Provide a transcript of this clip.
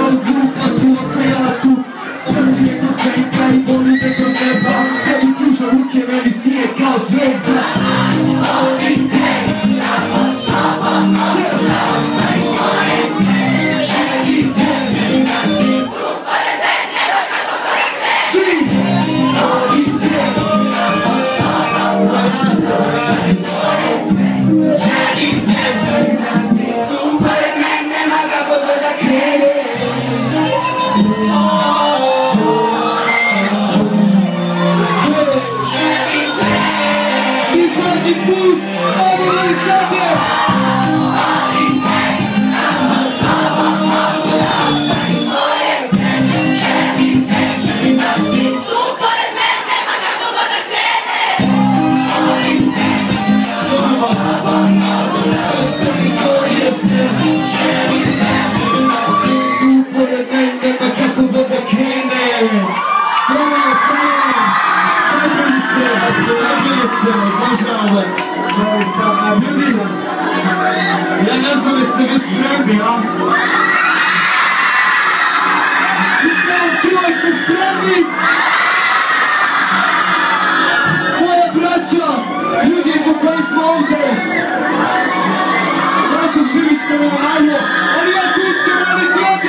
kao glupa su ostajala tu. Prvi je ko senka i ponude do neba, tebi pruža ruke, meni sije kao zvezda. Volim te, samo s tobom mogu da osvojim svoje sne. Želim te, želim da si tu pored mene, nema kako to ne krene. Svi! Volim te, samo s tobom mogu da osvojim svoje sne. Želim te, želim da si tu pored mene, nema kako to da krene. Zadnji put, ovo Novi Sad je! Volim te, samo s tobom mogu da osvojim svoje sne. Želim te, želim da si tu pored mene, nema kako god da krene. Volim te, samo s tobom mogu da osvojim svoje sne. Želim te, želim da si tu pored mene, nema kako god da krene. Najbolji ste, obožavam vas. Ljudi, ja ne znam jeste vi spremni, a? Iskreno čuo, jeste spremni? Moja braća, ljudi zbog koji smo ovdje. Ja sam Šivić, to je malo, ali ja tu iskreno raditi ovdje.